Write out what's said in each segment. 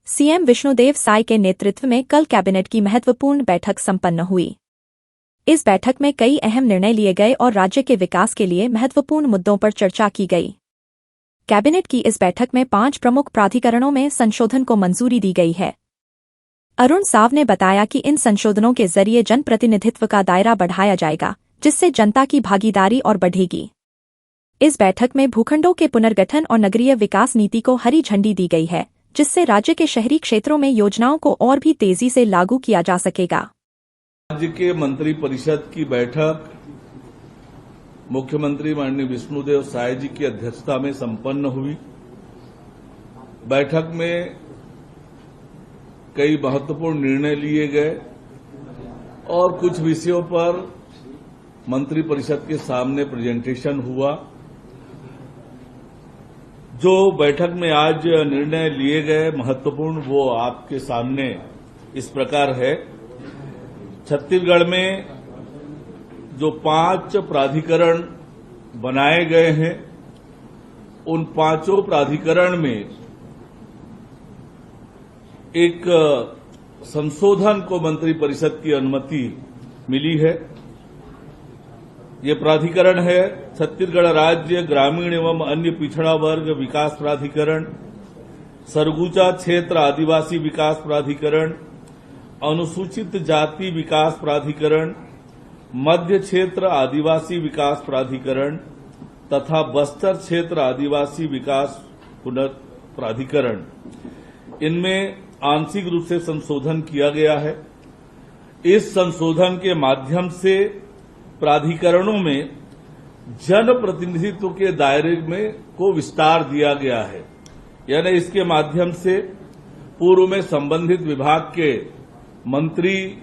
CM Vishnudeo Sai के नेतृत्व में कल कैबिनेट की महत्वपूर्ण बैठक संपन्न हुई। इस बैठक में कई अहम निर्णय लिए गए और राज्य के विकास के लिए महत्वपूर्ण मुद्दों पर चर्चा की गई। कैबिनेट की इस बैठक में 5 प्रमुख प्राधिकरणों में संशोधन को मंजूरी दी गई है। अरुण साव ने बताया कि इन संशोधनों के जरिए जनप्रतिनिधित्व का दायरा बढ़ाया जाएगा, जिससे जनता की भागीदारी और बढ़ेगी। इस बैठक में भूखंडों के पुनर्गठन और नगरीय विकास नीति को हरी झंडी दी गई है, जिससे राज्य के शहरी क्षेत्रों में योजनाओं को और भी तेजी से लागू किया जा सकेगा। राज्य के मंत्रिपरिषद की बैठक मुख्यमंत्री माननीय विष्णुदेव साय जी की अध्यक्षता में संपन्न हुई। बैठक में कई महत्वपूर्ण निर्णय लिए गए और कुछ विषयों पर मंत्रिपरिषद के सामने प्रेजेंटेशन हुआ। जो बैठक में आज निर्णय लिए गए महत्वपूर्ण, वो आपके सामने इस प्रकार है। छत्तीसगढ़ में जो 5 प्राधिकरण बनाए गए हैं, उन 5 प्राधिकरण में एक संशोधन को मंत्रिपरिषद की अनुमति मिली है। ये प्राधिकरण है छत्तीसगढ़ राज्य ग्रामीण एवं अन्य पिछड़ा वर्ग विकास प्राधिकरण, सरगुजा क्षेत्र आदिवासी विकास प्राधिकरण, अनुसूचित जाति विकास प्राधिकरण, मध्य क्षेत्र आदिवासी विकास प्राधिकरण तथा बस्तर क्षेत्र आदिवासी विकास प्राधिकरण। इनमें आंशिक रूप से संशोधन किया गया है। इस संशोधन के माध्यम से प्राधिकरणों में जनप्रतिनिधित्व के दायरे में को विस्तार दिया गया है। यानी इसके माध्यम से पूर्व में संबंधित विभाग के मंत्री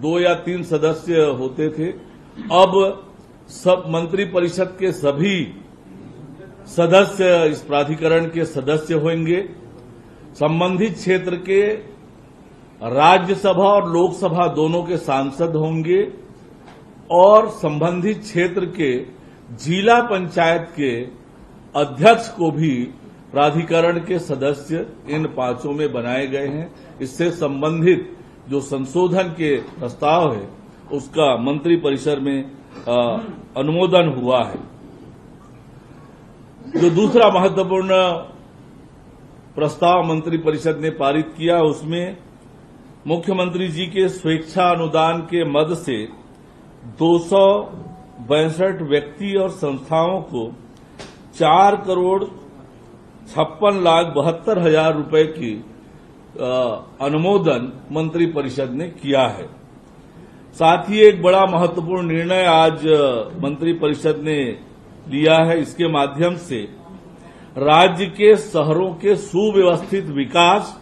2 या 3 सदस्य होते थे, अब सब मंत्रिपरिषद के सभी सदस्य इस प्राधिकरण के सदस्य होंगे। संबंधित क्षेत्र के राज्यसभा और लोकसभा दोनों के सांसद होंगे और संबंधित क्षेत्र के जिला पंचायत के अध्यक्ष को भी प्राधिकरण के सदस्य इन 5 में बनाए गए हैं। इससे संबंधित जो संशोधन के प्रस्ताव है, उसका मंत्रिपरिषद में अनुमोदन हुआ है। जो दूसरा महत्वपूर्ण प्रस्ताव मंत्रिपरिषद ने पारित किया, उसमें मुख्यमंत्री जी के स्वेच्छा अनुदान के मद से 262 व्यक्ति और संस्थाओं को 4,56,72,000 रुपए की अनुमोदन मंत्रिपरिषद ने किया है। साथ ही एक बड़ा महत्वपूर्ण निर्णय आज मंत्रिपरिषद ने लिया है। इसके माध्यम से राज्य के शहरों के सुव्यवस्थित विकास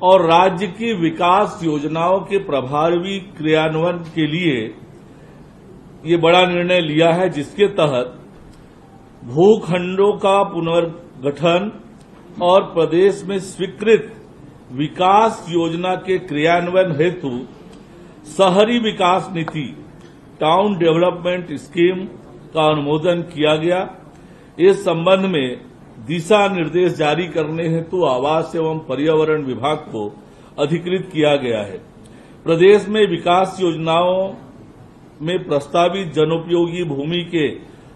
और राज्य की विकास योजनाओं के प्रभावी क्रियान्वयन के लिए ये बड़ा निर्णय लिया है, जिसके तहत भूखंडों का पुनर्गठन और प्रदेश में स्वीकृत विकास योजना के क्रियान्वयन हेतु शहरी विकास नीति टाउन डेवलपमेंट स्कीम का अनुमोदन किया गया। इस संबंध में दिशा निर्देश जारी करने हेतु आवास एवं पर्यावरण विभाग को अधिकृत किया गया है। प्रदेश में विकास योजनाओं में प्रस्तावित जनोपयोगी भूमि के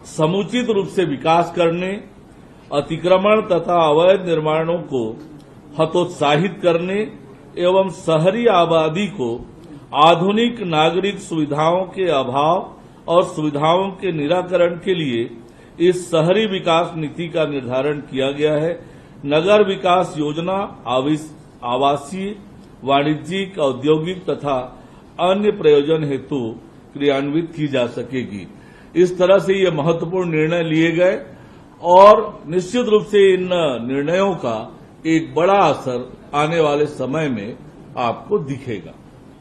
समुचित रूप से विकास करने, अतिक्रमण तथा अवैध निर्माणों को हतोत्साहित करने एवं शहरी आबादी को आधुनिक नागरिक सुविधाओं के अभाव और सुविधाओं के निराकरण के लिए इस शहरी विकास नीति का निर्धारण किया गया है। नगर विकास योजना आवासीय, वाणिज्यिक, औद्योगिक तथा अन्य प्रयोजन हेतु क्रियान्वित की जा सकेगी। इस तरह से ये महत्वपूर्ण निर्णय लिए गए और निश्चित रूप से इन निर्णयों का एक बड़ा असर आने वाले समय में आपको दिखेगा।